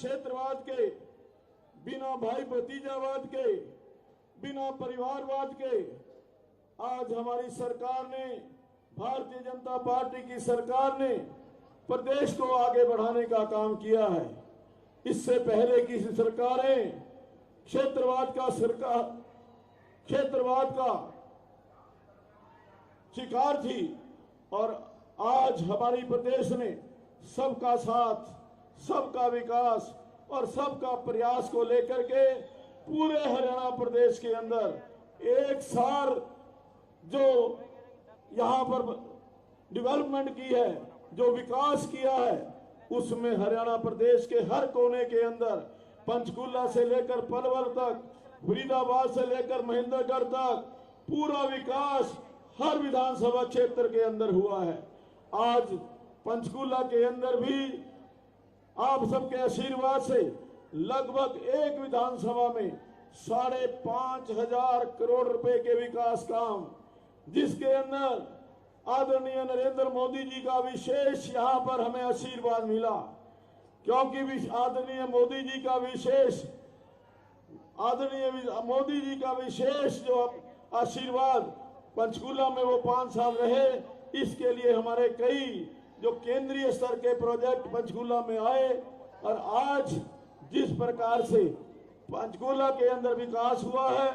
क्षेत्रवाद के, बिना भाई भतीजावाद के, बिना परिवारवाद के आज हमारी सरकार ने, भारतीय जनता पार्टी की सरकार ने प्रदेश को आगे बढ़ाने का काम किया है। इससे पहले की सरकारें क्षेत्रवाद का शिकार थी और आज हमारी प्रदेश ने सबका साथ, सबका विकास और सबका प्रयास को लेकर के पूरे हरियाणा प्रदेश के अंदर एक सार जो यहाँ पर डेवलपमेंट की है, जो विकास किया है, उसमें हरियाणा प्रदेश के हर कोने के अंदर पंचकूला से लेकर पलवल तक, फरीदाबाद से लेकर महेंद्रगढ़ तक पूरा विकास हर विधानसभा क्षेत्र के अंदर हुआ है। आज पंचकूला के अंदर भी आप सबके आशीर्वाद से लगभग एक विधानसभा में 5,500 करोड़ रुपए के विकास काम, जिसके अंदर आदरणीय नरेंद्र मोदी जी का विशेष यहाँ पर हमें आशीर्वाद मिला, क्योंकि आदरणीय मोदी जी का विशेष जो आशीर्वाद पंचकूला में वो 5 साल रहे। इसके लिए हमारे कई जो केंद्रीय स्तर के प्रोजेक्ट पंचकूला में आए और आज जिस प्रकार से पंचकूला के अंदर विकास हुआ है,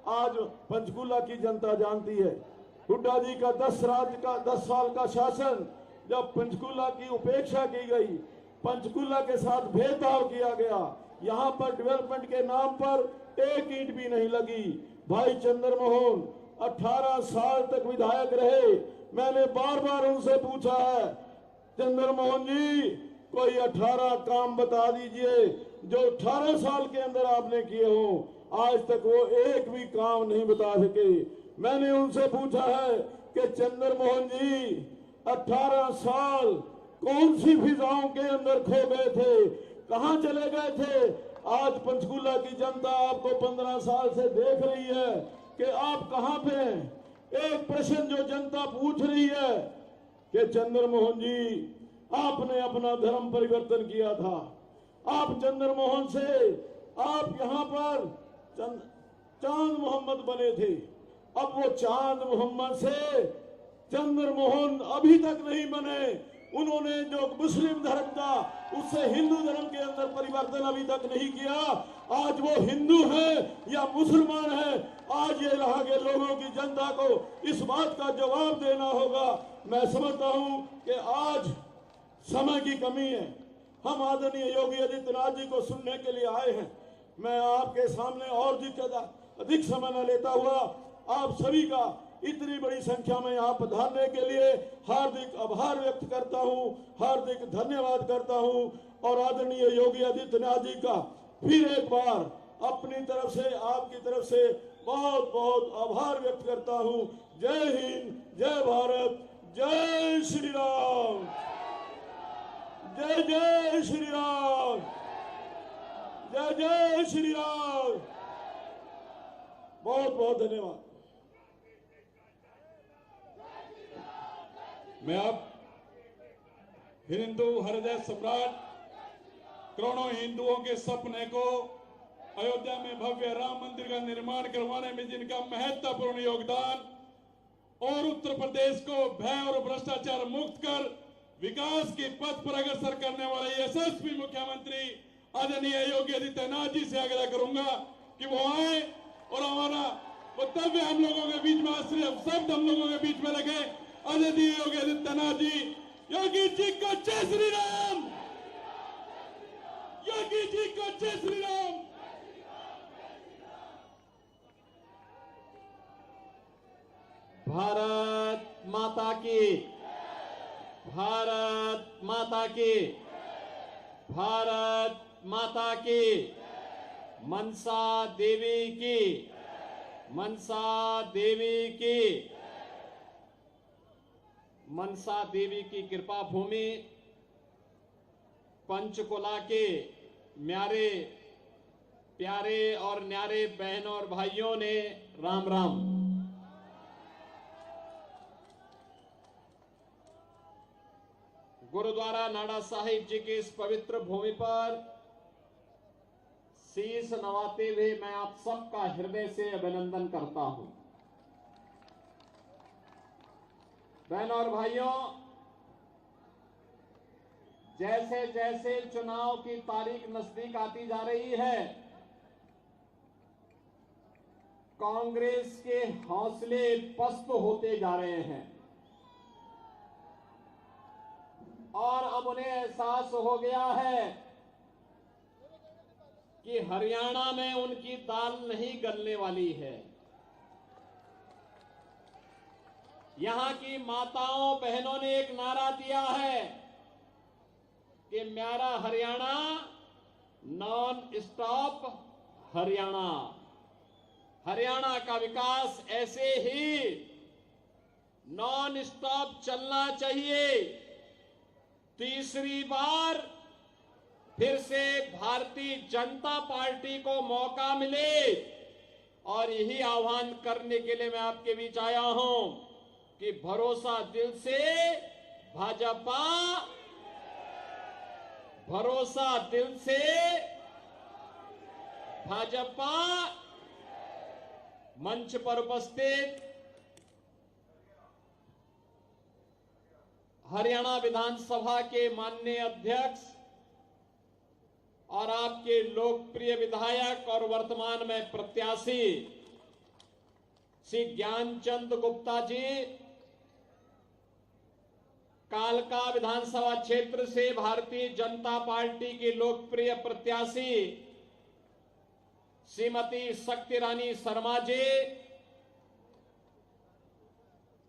आज पंचकूला की जनता जानती है। हुड्डा जी का 10 साल का शासन, जब पंचकूला की उपेक्षा की गई, पंचकूला के साथ भेदभाव किया गया, यहाँ पर डेवलपमेंट के नाम पर एक ईंट भी नहीं लगी। भाई चंद्रमोहन 18 साल तक विधायक रहे। मैंने बार बार उनसे पूछा है, चंद्रमोहन जी कोई 18 काम बता दीजिए जो 18 साल के अंदर आपने किए हो। आज तक वो एक भी काम नहीं बता सके। मैंने उनसे पूछा है कि चंद्रमोहन जी 18 साल कौन सी फिजाओं के अंदर खो गए थे, कहां चले गए थे। आज पंचकूला की जनता आपको 15 साल से देख रही है कि आप कहां पे हैं। एक प्रश्न जो जनता पूछ रही है कि चंद्रमोहन जी आपने अपना धर्म परिवर्तन किया था, आप चंद्रमोहन से आप यहाँ पर चांद मोहम्मद बने थे, अब वो चांद मोहम्मद से चंद्रमोहन अभी तक नहीं बने। उन्होंने जो मुस्लिम धर्म था उससे हिंदू धर्म के अंदर परिवर्तन अभी तक नहीं किया। आज वो हिंदू है या मुसलमान है, आज ये यहाँ के लोगों की जनता को इस बात का जवाब देना होगा। मैं समझता हूँ कि आज समय की कमी है। हम आदरणीय योगी आदित्यनाथ जी को सुनने के लिए आए हैं। मैं आपके सामने और अधिक समय न लेता हुआ आप सभी का इतनी बड़ी संख्या में यहाँ पधारने के लिए हार्दिक आभार व्यक्त करता हूँ, हार्दिक धन्यवाद करता हूँ और आदरणीय योगी आदित्यनाथ जी का फिर एक बार अपनी तरफ से, आपकी तरफ से बहुत बहुत आभार व्यक्त करता हूँ। जय हिंद, जय भारत, जय श्री राम, जय जय श्री राम, जय जय श्री राम। बहुत बहुत धन्यवाद। मैं अब हिंदू हृदय सम्राट, करोड़ों हिंदुओं के सपने को अयोध्या में भव्य राम मंदिर का निर्माण करवाने में जिनका महत्वपूर्ण योगदान और उत्तर प्रदेश को भय और भ्रष्टाचार मुक्त कर विकास के पथ पर अग्रसर करने वाले यशस्वी मुख्यमंत्री आदरणीय योगी आदित्यनाथ जी से आग्रह करूंगा कि वो आए और हमारा वक्तव्य हम लोगों के बीच में, शब्द हम लोगों के बीच में रखे। आदरणीय योगी आदित्यनाथ जी, योगी जी को जय श्री राम, योगी जी को जय श्री राम। भारत माता की, भारत माता की, भारत माता की, मनसा देवी की, मनसा देवी की, मनसा देवी की कृपा भूमि पंचकुला के म्यारे प्यारे और न्यारे बहनों और भाइयों ने राम राम। गुरुद्वारा नाडा साहिब जी की इस पवित्र भूमि पर शीश नवाते हुए मैं आप सबका हृदय से अभिनंदन करता हूं। बहनों और भाइयों, जैसे जैसे चुनाव की तारीख नजदीक आती जा रही है, कांग्रेस के हौसले पस्त होते जा रहे हैं और अब उन्हें एहसास हो गया है कि हरियाणा में उनकी दाल नहीं गलने वाली है। यहां की माताओं बहनों ने एक नारा दिया है कि मेरा हरियाणा नॉन स्टॉप हरियाणा। हरियाणा का विकास ऐसे ही नॉन स्टॉप चलना चाहिए। तीसरी बार फिर से भारतीय जनता पार्टी को मौका मिले और यही आह्वान करने के लिए मैं आपके बीच आया हूं कि भरोसा दिल से भाजपा, भरोसा दिल से भाजपा। मंच पर उपस्थित हरियाणा विधानसभा के माननीय अध्यक्ष और आपके लोकप्रिय विधायक और वर्तमान में प्रत्याशी श्री ज्ञानचंद गुप्ता जी, कालका विधानसभा क्षेत्र से भारतीय जनता पार्टी की लोकप्रिय प्रत्याशी श्रीमती शक्ति रानी शर्मा जी,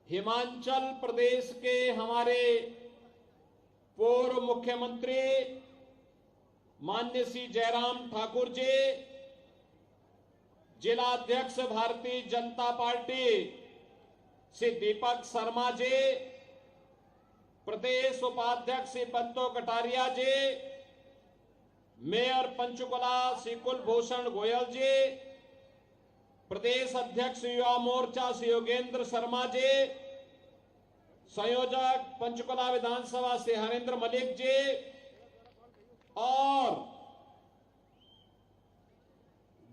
हिमाचल प्रदेश के हमारे पूर्व मुख्यमंत्री माननीय श्री जयराम ठाकुर जी, जिला अध्यक्ष भारतीय जनता पार्टी श्री दीपक शर्मा जी, प्रदेश उपाध्यक्ष श्री बंतो कटारिया जी, मेयर पंचकुला श्री कुलभूषण गोयल जी, प्रदेश अध्यक्ष युवा मोर्चा श्री योगेंद्र शर्मा जी, संयोजक पंचकुला विधानसभा श्री हरेंद्र मलिक जी और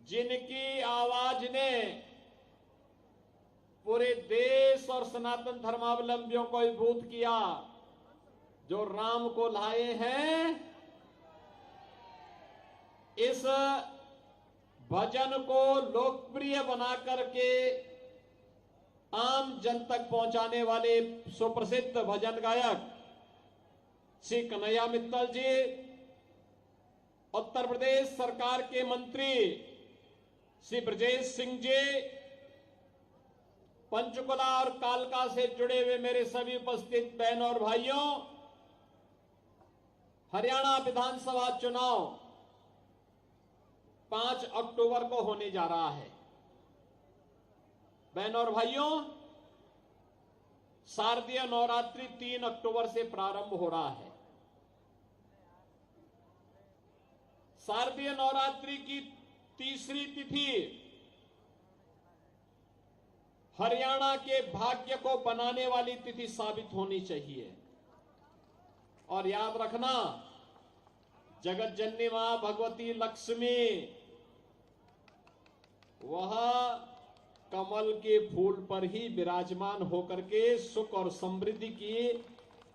जिनकी आवाज ने पूरे देश और सनातन धर्मावलंबियों को अभिभूत किया, जो राम को लाए हैं, इस भजन को लोकप्रिय बना करके आम जन तक पहुंचाने वाले सुप्रसिद्ध भजन गायक श्री कन्हैया मित्तल जी, उत्तर प्रदेश सरकार के मंत्री श्री ब्रजेश सिंह जी, पंचकुला और कालका से जुड़े हुए मेरे सभी उपस्थित बहनों और भाइयों, हरियाणा विधानसभा चुनाव 5 अक्टूबर को होने जा रहा है। बहनों और भाइयों, शारदीय नवरात्रि 3 अक्टूबर से प्रारंभ हो रहा है। शारदीय नवरात्रि की तीसरी तिथि हरियाणा के भाग्य को बनाने वाली तिथि साबित होनी चाहिए। और याद रखना, जगत जननी मां भगवती लक्ष्मी वह कमल के फूल पर ही विराजमान होकर के सुख और समृद्धि की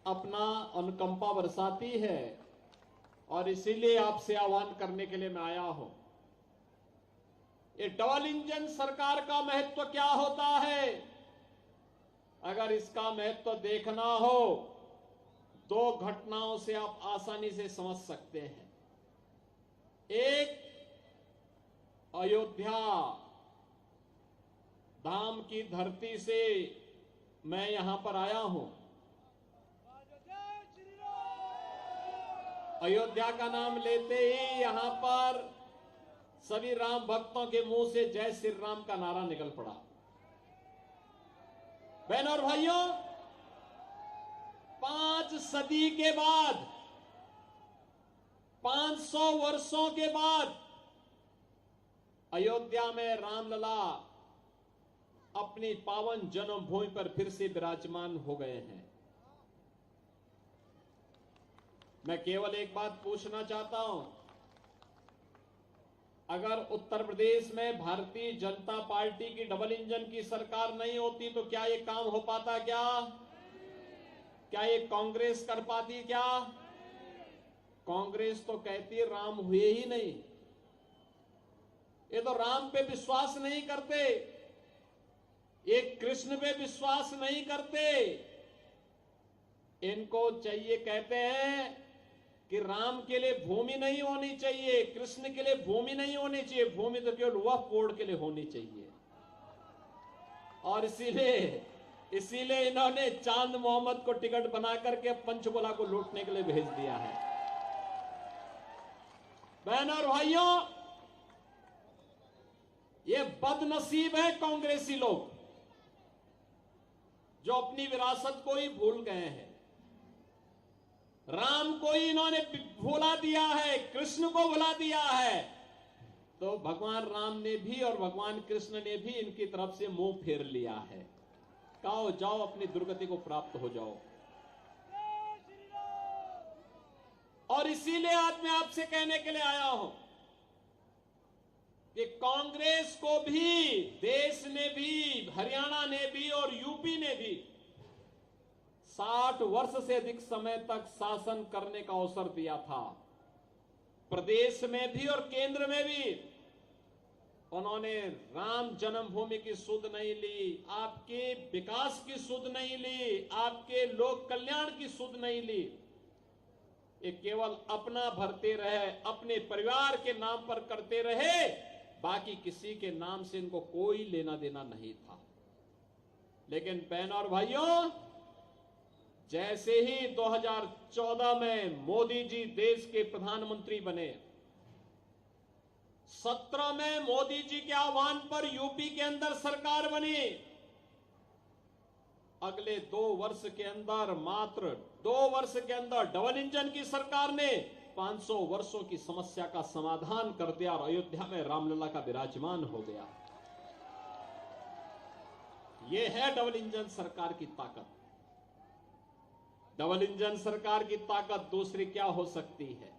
अपना अनुकंपा बरसाती है। और इसीलिए आपसे आह्वान करने के लिए मैं आया हूं। ये डबल इंजन सरकार का महत्व क्या होता है? अगर इसका महत्व देखना हो, 2 घटनाओं से आप आसानी से समझ सकते हैं। एक, अयोध्या धाम की धरती से मैं यहां पर आया हूं। अयोध्या का नाम लेते ही यहां पर सभी राम भक्तों के मुंह से जय श्री राम का नारा निकल पड़ा। बहनों और भाइयों, 5 सदी के बाद, 500 वर्षों के बाद अयोध्या में रामलला अपनी पावन जन्मभूमि पर फिर से विराजमान हो गए हैं। मैं केवल एक बात पूछना चाहता हूं, अगर उत्तर प्रदेश में भारतीय जनता पार्टी की डबल इंजन की सरकार नहीं होती तो क्या ये काम हो पाता? क्या ये कांग्रेस कर पाती? क्या कांग्रेस तो कहती राम हुए ही नहीं, ये तो राम पे विश्वास नहीं करते, ये कृष्ण पे विश्वास नहीं करते। इनको चाहिए, कहते हैं कि राम के लिए भूमि नहीं होनी चाहिए, कृष्ण के लिए भूमि नहीं होनी चाहिए, भूमि तो केवल वक्फ बोर्ड के लिए होनी चाहिए। और इसीलिए इन्होंने चांद मोहम्मद को टिकट बना करके पंचकुला को लूटने के लिए भेज दिया है। बहनों और भाइयों, ये बदनसीब है कांग्रेसी लोग जो अपनी विरासत को ही भूल गए हैं। राम को ही इन्होंने भुला दिया है, कृष्ण को भुला दिया है, तो भगवान राम ने भी और भगवान कृष्ण ने भी इनकी तरफ से मुंह फेर लिया है। कहो जाओ, अपनी दुर्गति को प्राप्त हो जाओ। और इसीलिए आज मैं आपसे कहने के लिए आया हूं कि कांग्रेस को भी, देश ने भी, हरियाणा ने भी और यूपी ने भी 60 वर्ष से अधिक समय तक शासन करने का अवसर दिया था। प्रदेश में भी और केंद्र में भी उन्होंने राम जन्मभूमि की सुध नहीं ली, आपके विकास की सुध नहीं ली, आपके लोक कल्याण की सुध नहीं ली। ये केवल अपना भरते रहे, अपने परिवार के नाम पर करते रहे, बाकी किसी के नाम से इनको कोई लेना देना नहीं था। लेकिन बहनों और भाइयों, जैसे ही 2014 में मोदी जी देश के प्रधानमंत्री बने, 17 में मोदी जी के आह्वान पर यूपी के अंदर सरकार बनी, अगले 2 वर्ष के अंदर, मात्र 2 वर्ष के अंदर डबल इंजन की सरकार ने 500 वर्षों की समस्या का समाधान कर दिया और अयोध्या में रामलला का विराजमान हो गया। यह है डबल इंजन सरकार की ताकत। डबल इंजन सरकार की ताकत दूसरी क्या हो सकती है?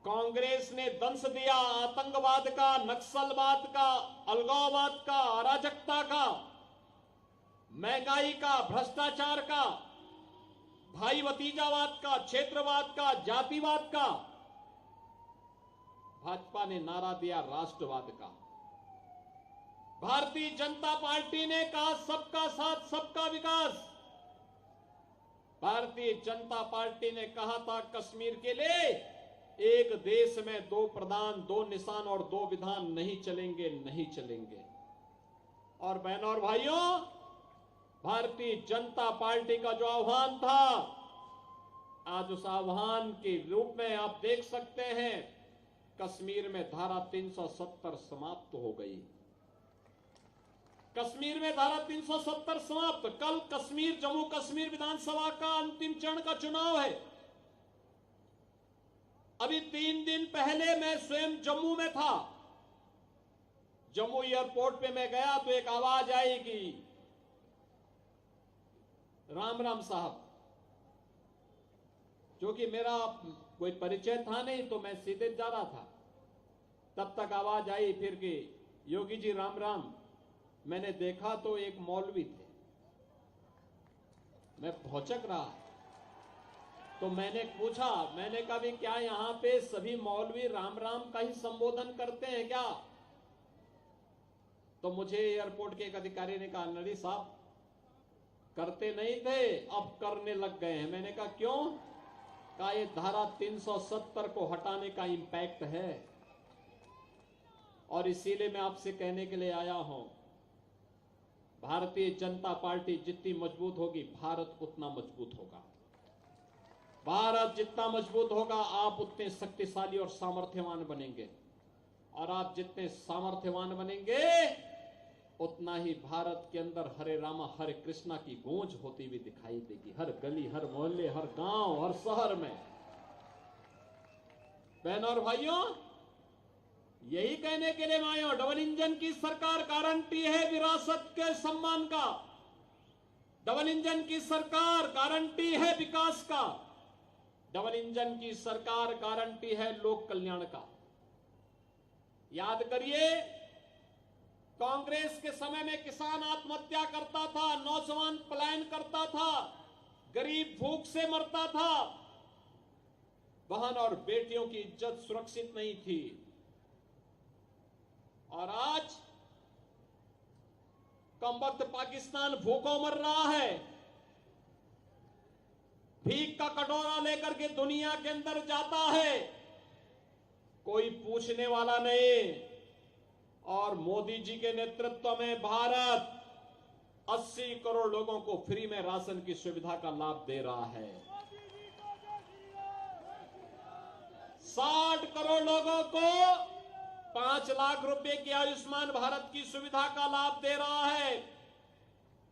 कांग्रेस ने दंश दिया आतंकवाद का, नक्सलवाद का, अलगाववाद का, अराजकता का, महंगाई का, भ्रष्टाचार का, भाई भतीजावाद का, क्षेत्रवाद का, जातिवाद का। भाजपा ने नारा दिया राष्ट्रवाद का। भारतीय जनता पार्टी ने कहा सबका साथ सबका विकास। भारतीय जनता पार्टी ने कहा था कश्मीर के लिए एक देश में 2 प्रधान, 2 निशान और 2 विधान नहीं चलेंगे, नहीं चलेंगे। और बहनों और भाइयों, भारतीय जनता पार्टी का जो आह्वान था, आज उस आह्वान के रूप में आप देख सकते हैं कश्मीर में धारा 370 समाप्त हो गई। कश्मीर में धारा 370 समाप्त। कल कश्मीर, जम्मू कश्मीर विधानसभा का अंतिम चरण का चुनाव है। अभी 3 दिन पहले मैं स्वयं जम्मू में था। जम्मू एयरपोर्ट पे मैं गया तो एक आवाज आई कि राम राम साहब, जो कि मेरा कोई परिचय था नहीं, तो मैं सीधे जा रहा था। तब तक आवाज आई फिर कि योगी जी राम राम। मैंने देखा तो एक मौलवी थे। मैं भौचक रहा, तो मैंने पूछा, मैंने कहा भी क्या यहां पे सभी मौलवी राम राम का ही संबोधन करते हैं क्या? तो मुझे एयरपोर्ट के एक अधिकारी ने कहा, नरी साहब करते नहीं थे, अब करने लग गए हैं। मैंने कहा क्यों? कहा ये धारा 370 को हटाने का इंपैक्ट है, और इसीलिए मैं आपसे कहने के लिए आया हूं, भारतीय जनता पार्टी जितनी मजबूत होगी, भारत उतना मजबूत होगा। भारत जितना मजबूत होगा, आप उतने शक्तिशाली और सामर्थ्यवान बनेंगे, और आप जितने सामर्थ्यवान बनेंगे, उतना ही भारत के अंदर हरे रामा हरे कृष्णा की गूंज होती हुई दिखाई देगी, हर गली, हर मोहल्ले, हर गांव, हर शहर में। बहनों और भाइयों, यही कहने के लिए मैं आया हूं, डबल इंजन की सरकार गारंटी है विरासत के सम्मान का। डबल इंजन की सरकार गारंटी है विकास का। डबल इंजन की सरकार गारंटी है लोक कल्याण का। याद करिए, कांग्रेस के समय में किसान आत्महत्या करता था, नौजवान पलायन करता था, गरीब भूख से मरता था, बहन और बेटियों की इज्जत सुरक्षित नहीं थी। और आज कमबख्त पाकिस्तान भूखों मर रहा है, भीख का कटोरा लेकर के दुनिया के अंदर जाता है, कोई पूछने वाला नहीं। और मोदी जी के नेतृत्व में भारत 80 करोड़ लोगों को फ्री में राशन की सुविधा का लाभ दे रहा है, 60 करोड़ लोगों को 5 लाख रुपए की आयुष्मान भारत की सुविधा का लाभ दे रहा है,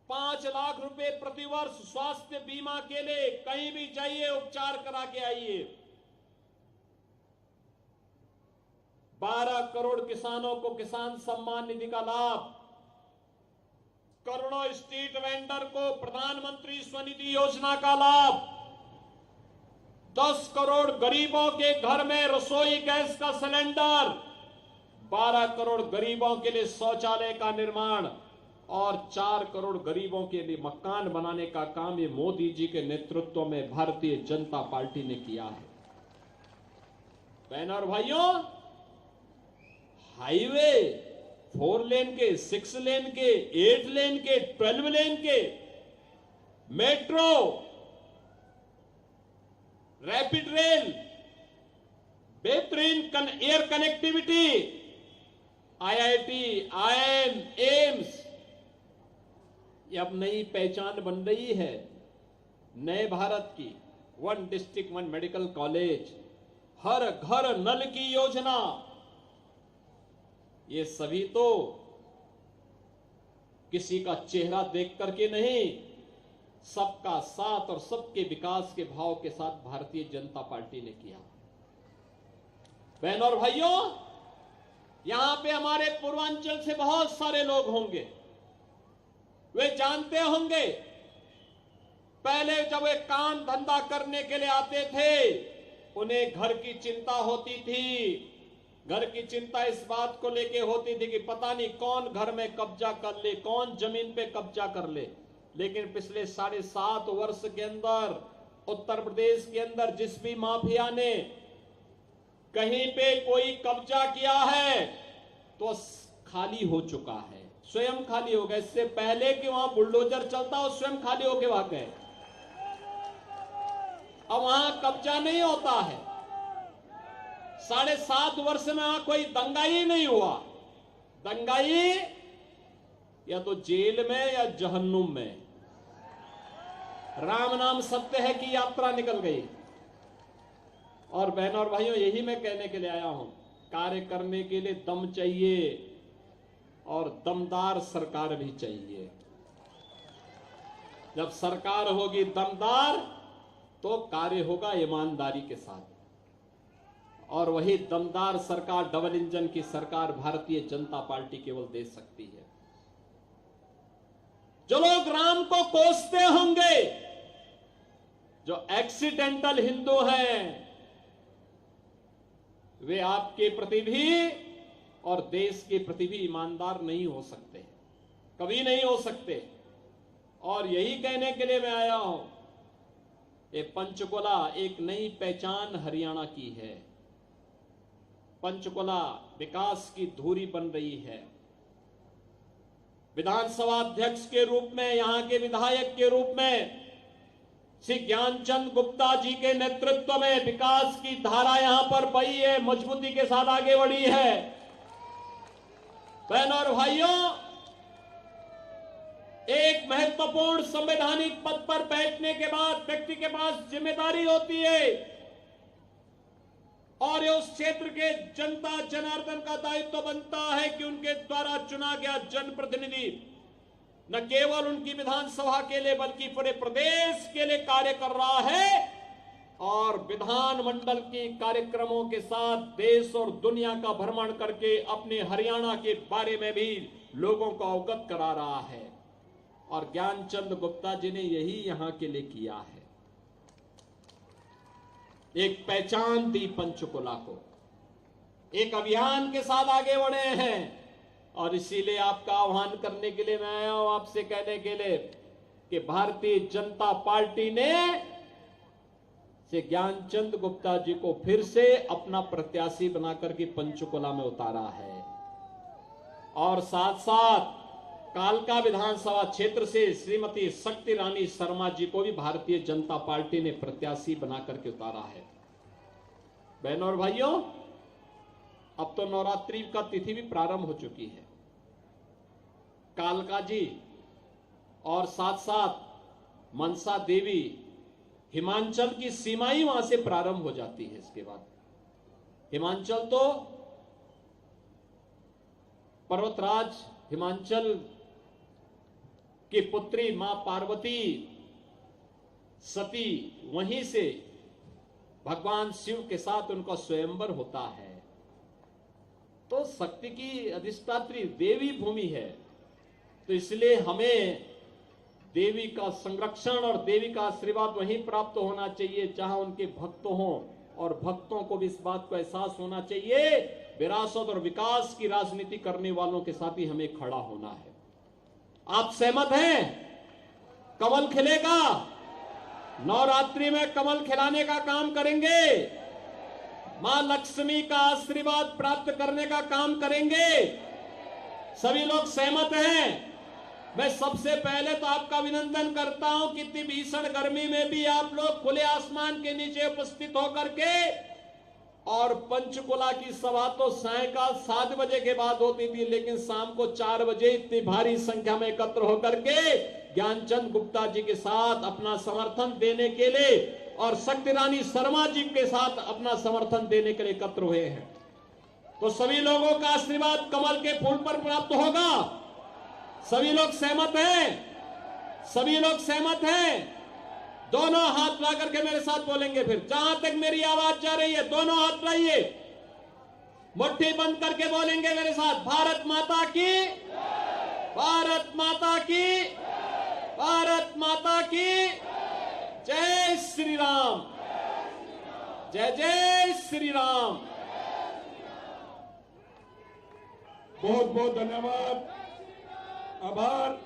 5 लाख रुपए प्रतिवर्ष स्वास्थ्य बीमा के लिए, कहीं भी जाइए उपचार करा के आइए। 12 करोड़ किसानों को किसान सम्मान निधि का लाभ, करोड़ों स्ट्रीट वेंडर को प्रधानमंत्री स्वनिधि योजना का लाभ, 10 करोड़ गरीबों के घर में रसोई गैस का सिलेंडर, 12 करोड़ गरीबों के लिए शौचालय का निर्माण और 4 करोड़ गरीबों के लिए मकान बनाने का काम ये मोदी जी के नेतृत्व में भारतीय जनता पार्टी ने किया है। बहनों और भाइयों, हाईवे 4 लेन के, 6 लेन के, 8 लेन के, 12 लेन के, मेट्रो, रैपिड रेल, बेहतरीन air connectivity, IIT, IIM, AIIMS, ये अब नई पहचान बन रही है नए भारत की। 1 डिस्ट्रिक्ट 1 मेडिकल कॉलेज, हर घर नल की योजना, ये सभी तो किसी का चेहरा देख करके नहीं, सबका साथ और सबके विकास के भाव के साथ भारतीय जनता पार्टी ने किया। बहनों और भाइयों, यहां पे हमारे पूर्वांचल से बहुत सारे लोग होंगे, वे जानते होंगे पहले जब वे काम धंधा करने के लिए आते थे, उन्हें घर की चिंता होती थी। घर की चिंता इस बात को लेके होती थी कि पता नहीं कौन घर में कब्जा कर ले, कौन जमीन पे कब्जा कर ले। लेकिन पिछले 7.5 वर्ष के अंदर उत्तर प्रदेश के अंदर जिस भी माफिया ने कहीं पे कोई कब्जा किया है तो खाली हो चुका है, स्वयं खाली हो गया। इससे पहले कि वहां बुलडोजर चलता हो, स्वयं खाली होके भाग गए। अब वहां कब्जा नहीं होता है। 7.5 वर्ष में वहां कोई दंगाई नहीं हुआ। दंगाई या तो जेल में या जहन्नुम में। राम नाम सत्य है की यात्रा निकल गई। और बहनों और भाइयों, यही मैं कहने के लिए आया हूं, कार्य करने के लिए दम चाहिए और दमदार सरकार भी चाहिए। जब सरकार होगी दमदार तो कार्य होगा ईमानदारी के साथ। और वही दमदार सरकार, डबल इंजन की सरकार भारतीय जनता पार्टी केवल दे सकती है। जो लोग राम को कोसते होंगे, जो एक्सीडेंटल हिंदू हैं, वे आपके प्रति भी और देश के प्रति भी ईमानदार नहीं हो सकते, कभी नहीं हो सकते। और यही कहने के लिए मैं आया हूं, ये पंचकुला एक नई पहचान हरियाणा की है। पंचकुला विकास की धुरी बन रही है। विधानसभा अध्यक्ष के रूप में, यहां के विधायक के रूप में श्री ज्ञानचंद गुप्ता जी के नेतृत्व में विकास की धारा यहां पर बही है, मजबूती के साथ आगे बढ़ी है। बहनों और भाइयों, एक महत्वपूर्ण संवैधानिक पद पर बैठने के बाद व्यक्ति के पास जिम्मेदारी होती है और ये उस क्षेत्र के जनता जनार्दन का दायित्व बनता है कि उनके द्वारा चुना गया जनप्रतिनिधि न केवल उनकी विधानसभा के लिए बल्कि पूरे प्रदेश के लिए कार्य कर रहा है और विधानमंडल के कार्यक्रमों के साथ देश और दुनिया का भ्रमण करके अपने हरियाणा के बारे में भी लोगों को अवगत करा रहा है। और ज्ञानचंद गुप्ता जी ने यही यहां के लिए किया है, एक पहचान दी पंचकुला को। एक अभियान के साथ आगे बढ़े हैं। और इसीलिए आपका आह्वान करने के लिए मैं आया हूं, आपसे कहने के लिए कि भारतीय जनता पार्टी ने से ज्ञानचंद गुप्ता जी को फिर से अपना प्रत्याशी बनाकर के पंचकुला में उतारा है। और साथ साथ कालका विधानसभा क्षेत्र से श्रीमती शक्ति रानी शर्मा जी को भी भारतीय जनता पार्टी ने प्रत्याशी बनाकर के उतारा है। बहनों और भाइयों, अब तो नवरात्रि का तिथि भी प्रारंभ हो चुकी है। कालका जी और साथ साथ मनसा देवी, हिमाचल की सीमा ही वहां से प्रारंभ हो जाती है। इसके बाद हिमाचल तो पर्वतराज हिमाचल की पुत्री मां पार्वती सती, वहीं से भगवान शिव के साथ उनका स्वयंवर होता है। तो शक्ति की अधिष्ठात्री देवी भूमि है, तो इसलिए हमें देवी का संरक्षण और देवी का आशीर्वाद वहीं प्राप्त होना चाहिए जहां उनके भक्त हों, और भक्तों को भी इस बात को एहसास होना चाहिए विरासत और विकास की राजनीति करने वालों के साथ ही हमें खड़ा होना है। आप सहमत हैं? कमल खिलेगा, नवरात्रि में कमल खिलाने का काम करेंगे, मां लक्ष्मी का आशीर्वाद प्राप्त करने का काम करेंगे। सभी लोग सहमत हैं? मैं सबसे पहले तो आपका अभिनंदन करता हूं कि इतनी भीषण गर्मी में भी आप लोग खुले आसमान के नीचे उपस्थित होकर के, और पंचकुला की सभा तो सायंकाल 7 बजे के बाद होती थी, लेकिन शाम को 4 बजे इतनी भारी संख्या में एकत्र होकर के ज्ञानचंद गुप्ता जी के साथ अपना समर्थन देने के लिए और शक्ति रानी शर्मा जी के साथ अपना समर्थन देने के लिए एकत्र हुए हैं। तो सभी लोगों का आशीर्वाद कमल के फूल पर प्राप्त होगा। सभी लोग सहमत हैं? सभी लोग सहमत हैं? दोनों हाथ ला करके मेरे साथ बोलेंगे। फिर जहां तक मेरी आवाज जा रही है दोनों हाथ लाइए, मुट्ठी बंद करके बोलेंगे मेरे साथ, भारत माता की, भारत माता की, भारत माता की जय श्री राम, जय जय श्री राम। बहुत बहुत धन्यवाद, आभार।